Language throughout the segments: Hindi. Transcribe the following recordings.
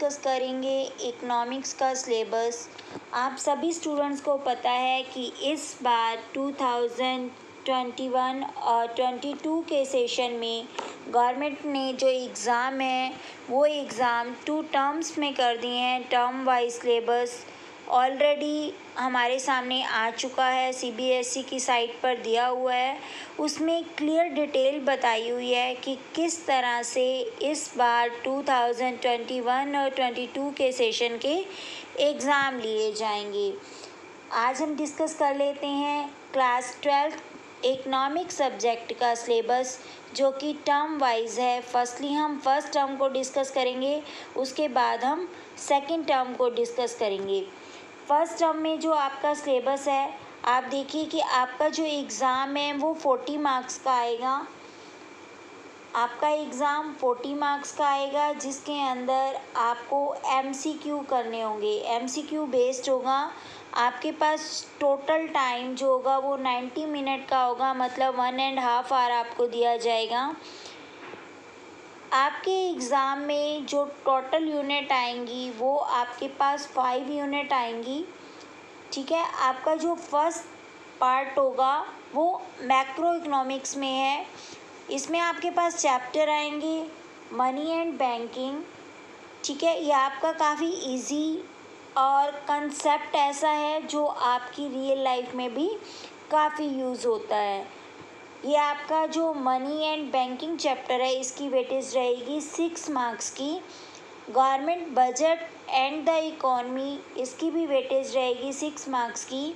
डिस्कस करेंगे इकोनॉमिक्स का सिलेबस। आप सभी स्टूडेंट्स को पता है कि इस बार 2021 और 22 के सेशन में गवर्नमेंट ने जो एग्ज़ाम है वो एग्ज़ाम 2 टर्म्स में कर दिए हैं। टर्म वाइज सिलेबस ऑलरेडी हमारे सामने आ चुका है, सीबीएसई की साइट पर दिया हुआ है। उसमें क्लियर डिटेल बताई हुई है कि किस तरह से इस बार 2021 और 22 के सेशन के एग्ज़ाम लिए जाएंगे। आज हम डिस्कस कर लेते हैं क्लास 12 इकोनॉमिक सब्जेक्ट का सिलेबस, जो कि टर्म वाइज है। फर्स्टली हम फर्स्ट टर्म को डिस्कस करेंगे, उसके बाद हम सेकंड टर्म को डिस्कस करेंगे। फर्स्ट टर्म में जो आपका सिलेबस है, आप देखिए कि आपका जो एग्ज़ाम है वो 40 मार्क्स का आएगा। आपका एग्ज़ाम 40 मार्क्स का आएगा, जिसके अंदर आपको एमसीक्यू करने होंगे। एमसीक्यू बेस्ड होगा। आपके पास टोटल टाइम जो होगा वो 90 मिनट का होगा, मतलब 1.5 आवर आपको दिया जाएगा। आपके एग्ज़ाम में जो टोटल यूनिट आएंगी वो आपके पास 5 यूनिट आएंगी। ठीक है। आपका जो फर्स्ट पार्ट होगा वो मैक्रो इकोनॉमिक्स में है। इसमें आपके पास चैप्टर आएंगे मनी एंड बैंकिंग। ठीक है। ये आपका काफ़ी इजी और कंसेप्ट ऐसा है जो आपकी रियल लाइफ में भी काफ़ी यूज़ होता है। ये आपका जो मनी एंड बैंकिंग चैप्टर है, इसकी वेटेज रहेगी 6 मार्क्स की। Government budget and the economy, इसकी भी वेटेज रहेगी 6 मार्क्स की।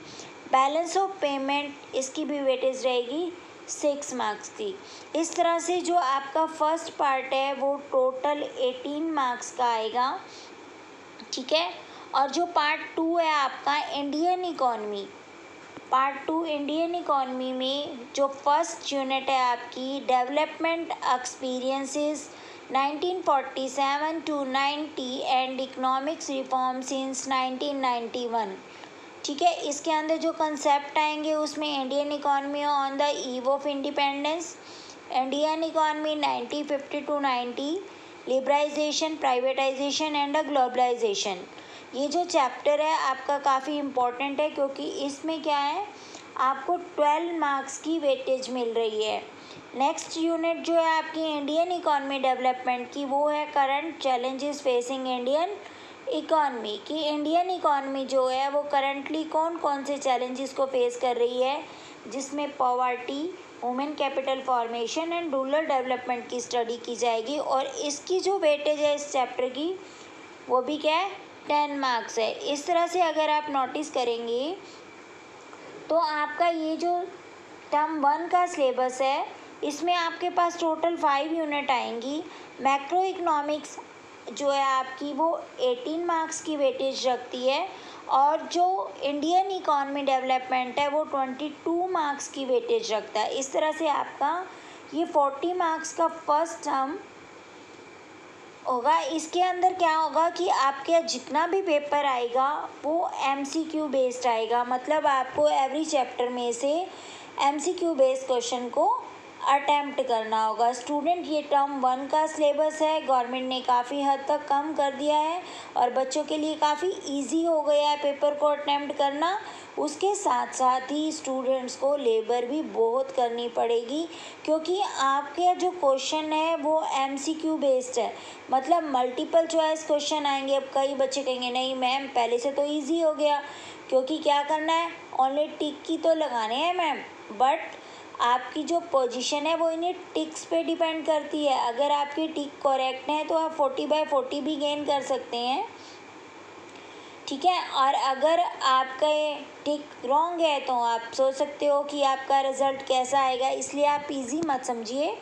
बैलेंस ऑफ पेमेंट, इसकी भी वेटेज रहेगी 6 मार्क्स की। इस तरह से जो आपका फर्स्ट पार्ट है वो टोटल 18 मार्क्स का आएगा। ठीक है। और जो पार्ट 2 है आपका Indian economy, part 2 Indian economy में जो फर्स्ट यूनिट है आपकी development experiences 1947 to 90 and economics reform since 1991। ठीक है। इसके अंदर जो कंसेप्ट आएंगे उसमें Indian economy on the eve of independence, Indian economy 1950 to 90, liberalisation, privatisation and globalisation. ये जो चैप्टर है आपका काफ़ी इम्पोर्टेंट है, क्योंकि इसमें क्या है, आपको 12 मार्क्स की वेटेज मिल रही है। नेक्स्ट यूनिट जो है आपकी इंडियन इकॉनमी डेवलपमेंट की, वो है current challenges facing Indian economy, कि इंडियन इकॉनमी जो है वो करंटली कौन कौन से चैलेंजेस को फेस कर रही है, जिसमें poverty, women capital formation and rural development की स्टडी की जाएगी। और इसकी जो वेटेज है इस चैप्टर की, वो भी क्या है, 10 मार्क्स है। इस तरह से अगर आप नोटिस करेंगे तो आपका ये जो टर्म 1 का सिलेबस है, इसमें आपके पास टोटल 5 यूनिट आएंगी। मैक्रो इकोनॉमिक्स जो है आपकी वो 18 मार्क्स की वेटेज रखती है, और जो इंडियन इकॉनमी डेवलपमेंट है वो 22 मार्क्स की वेटेज रखता है। इस तरह से आपका ये 40 मार्क्स का फर्स्ट टर्म होगा। इसके अंदर क्या होगा कि आपके जितना भी पेपर आएगा वो एमसीक्यू बेस्ड आएगा, मतलब आपको एवरी चैप्टर में से एमसीक्यू बेस्ड क्वेश्चन को अटेम्प्ट करना होगा। स्टूडेंट, ये टर्म 1 का सिलेबस है, गवर्नमेंट ने काफ़ी हद तक कम कर दिया है और बच्चों के लिए काफ़ी इजी हो गया है पेपर को अटेम्प्ट करना। उसके साथ साथ ही स्टूडेंट्स को लेबर भी बहुत करनी पड़ेगी, क्योंकि आपके जो क्वेश्चन है वो एमसीक्यू बेस्ड है, मतलब मल्टीपल चॉइस क्वेश्चन आएंगे। अब कई बच्चे कहेंगे नहीं मैम पहले से तो इजी हो गया, क्योंकि क्या करना है, ओनली टिक की तो लगाने हैं मैम, बट आपकी जो पोजीशन है वो इन्हीं टिक्स पे डिपेंड करती है। अगर आपकी टिक करेक्ट है तो आप 40/40 भी गेन कर सकते हैं। ठीक है। और अगर आपका ये टिक रॉन्ग है तो आप सोच सकते हो कि आपका रिज़ल्ट कैसा आएगा। इसलिए आप इजी मत समझिए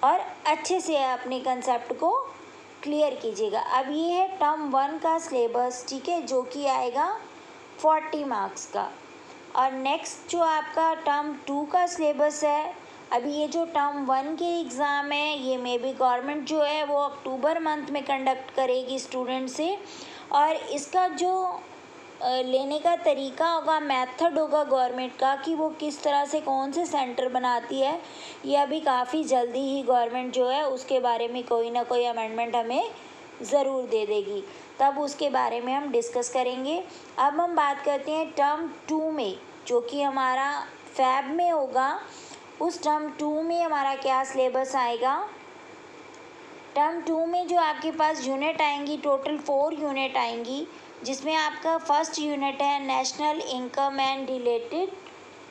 और अच्छे से अपने कंसेप्ट को क्लियर कीजिएगा। अब ये है टर्म 1 का सिलेबस, ठीक है, जो कि आएगा 40 मार्क्स का। और नेक्स्ट जो आपका टर्म 2 का सिलेबस है, अभी ये जो टर्म 1 के एग्ज़ाम है ये मे बी गवर्नमेंट जो है वो अक्टूबर मंथ में कंडक्ट करेगी स्टूडेंट से, और इसका जो लेने का तरीका होगा, मेथड होगा गवर्नमेंट का, कि वो किस तरह से कौन से सेंटर बनाती है, ये अभी काफ़ी जल्दी ही गवर्नमेंट जो है उसके बारे में कोई ना कोई अमेंडमेंट हमें ज़रूर दे देगी, तब उसके बारे में हम डिस्कस करेंगे। अब हम बात करते हैं टर्म 2 में, जो कि हमारा फैब में होगा। उस टर्म 2 में हमारा क्या सिलेबस आएगा। टर्म 2 में जो आपके पास यूनिट आएंगी, टोटल 4 यूनिट आएंगी, जिसमें आपका फर्स्ट यूनिट है national income and related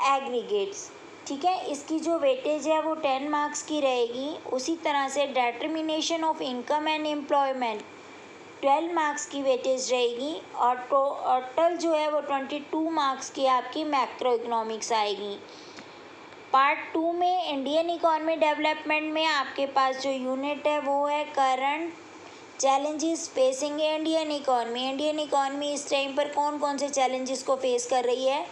aggregates. ठीक है, इसकी जो वेटेज है वो 10 मार्क्स की रहेगी। उसी तरह से determination of income and employment 12 marks की वेटेज रहेगी। और टोटल जो है वो 22 मार्क्स की आपकी मैक्रो इकोनॉमिक्स आएगी। पार्ट 2 में इंडियन इकोनॉमी डेवलपमेंट में आपके पास जो यूनिट है वो है current challenges facing Indian economy. Indian economy इस टाइम पर कौन कौन से चैलेंजेस को फेस कर रही है।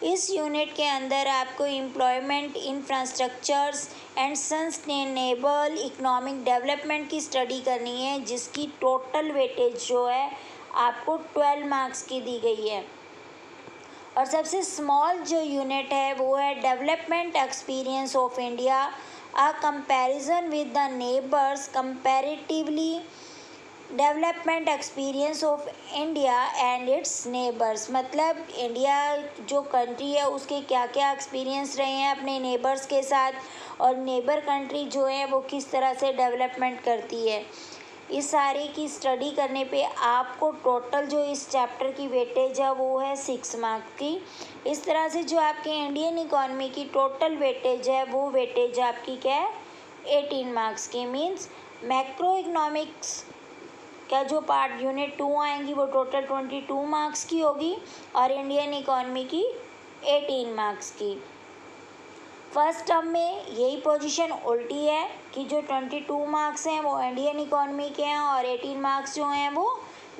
इस यूनिट के अंदर आपको employment, infrastructures and sustainable economic development की स्टडी करनी है, जिसकी टोटल वेटेज जो है आपको 12 मार्क्स की दी गई है। और सबसे स्मॉल जो यूनिट है वो है development experience of India, a comparison with the neighbours, comparatively development experience of India and it's neighbours. मतलब इंडिया जो कंट्री है उसके क्या क्या एक्सपीरियंस रहे हैं अपने नेबर्स के साथ, और नेबर कंट्री जो है वो किस तरह से डेवलपमेंट करती है। इस सारे की स्टडी करने पे आपको टोटल जो इस चैप्टर की वेटेज है वो है 6 मार्क्स की। इस तरह से जो आपके इंडियन इकोनॉमी की टोटल वेटेज है वो वेटेज आपकी क्या है 18 मार्क्स की। मीन्स मैक्रो इकोनॉमिक्स का जो पार्ट यूनिट 2 आएंगी वो टोटल 22 मार्क्स की होगी, और इंडियन इकोनॉमी की 18 मार्क्स की। फर्स्ट टर्म में यही पोजीशन उल्टी है कि जो 22 मार्क्स हैं वो इंडियन इकोनॉमी के हैं, और 18 मार्क्स जो हैं वो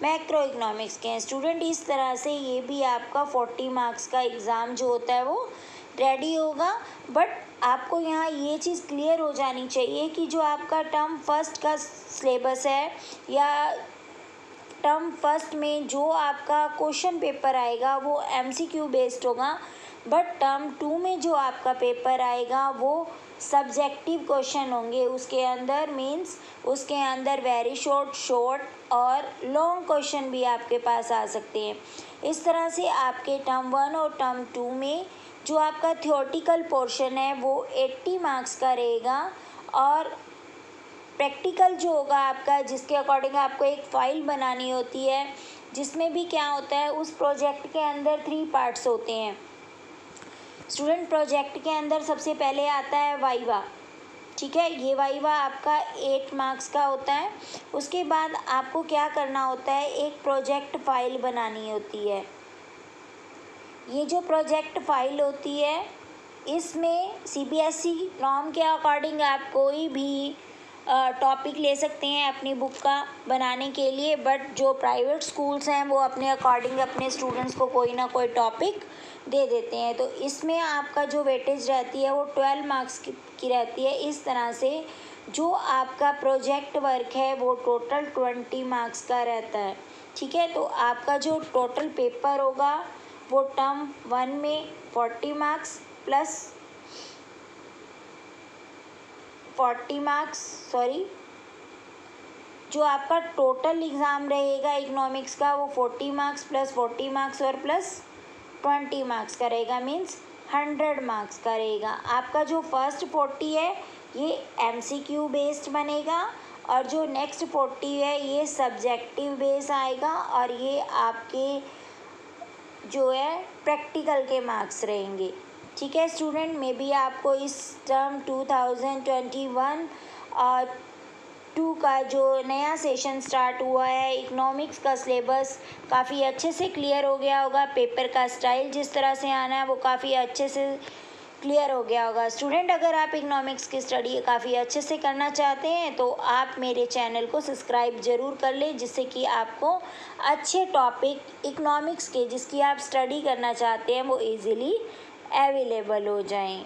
मैक्रो इकोनॉमिक्स के हैं। स्टूडेंट, इस तरह से ये भी आपका 40 मार्क्स का एग्ज़ाम जो होता है वो रेडी होगा। बट आपको यहाँ ये चीज़ क्लियर हो जानी चाहिए कि जो आपका टर्म फर्स्ट का सिलेबस है, या टर्म फर्स्ट में जो आपका क्वेश्चन पेपर आएगा वो MCQ बेस्ड होगा। बट टर्म 2 में जो आपका पेपर आएगा वो सब्जेक्टिव क्वेश्चन होंगे उसके अंदर। मीन्स उसके अंदर वेरी शॉर्ट और लॉन्ग क्वेश्चन भी आपके पास आ सकते हैं। इस तरह से आपके टर्म 1 और टर्म 2 में जो आपका थियोरेटिकल पोर्शन है वो 80 मार्क्स का रहेगा, और प्रैक्टिकल जो होगा आपका, जिसके अकॉर्डिंग आपको एक फ़ाइल बनानी होती है, जिसमें भी क्या होता है उस प्रोजेक्ट के अंदर 3 पार्ट्स होते हैं। स्टूडेंट, प्रोजेक्ट के अंदर सबसे पहले आता है वाइवा। ठीक है, ये वाइवा आपका 8 मार्क्स का होता है। उसके बाद आपको क्या करना होता है, एक प्रोजेक्ट फाइल बनानी होती है। ये जो प्रोजेक्ट फाइल होती है इसमें CBSE नॉर्म के अकॉर्डिंग आप कोई भी टॉपिक ले सकते हैं अपनी बुक का बनाने के लिए। बट जो प्राइवेट स्कूल्स हैं वो अपने अकॉर्डिंग अपने स्टूडेंट्स को कोई ना कोई टॉपिक दे देते हैं। तो इसमें आपका जो वेटेज रहती है वो 12 मार्क्स की रहती है। इस तरह से जो आपका प्रोजेक्ट वर्क है वो टोटल 20 मार्क्स का रहता है। ठीक है, तो आपका जो टोटल पेपर होगा वो टर्म 1 में 40 मार्क्स प्लस 40 मार्क्स जो आपका टोटल एग्ज़ाम रहेगा इकोनॉमिक्स का वो 40 मार्क्स प्लस 40 मार्क्स और प्लस 20 मार्क्स का रहेगा। मीन्स 100 मार्क्स का रहेगा। आपका जो फर्स्ट 40 है ये MCQ बेस्ड बनेगा, और जो नेक्स्ट 40 है ये सब्जेक्टिव बेस आएगा, और ये आपके जो है प्रैक्टिकल के मार्क्स रहेंगे। ठीक है स्टूडेंट, मे बी आपको इस टर्म 2021 2 का जो नया सेशन स्टार्ट हुआ है इकोनॉमिक्स का सिलेबस काफ़ी अच्छे से क्लियर हो गया होगा। पेपर का स्टाइल जिस तरह से आना है वो काफ़ी अच्छे से क्लियर हो गया होगा। स्टूडेंट, अगर आप इकोनॉमिक्स की स्टडी काफ़ी अच्छे से करना चाहते हैं तो आप मेरे चैनल को सब्सक्राइब ज़रूर कर लें, जिससे कि आपको अच्छे टॉपिक इकोनॉमिक्स के जिसकी आप स्टडी करना चाहते हैं वो इजीली अवेलेबल हो जाएं।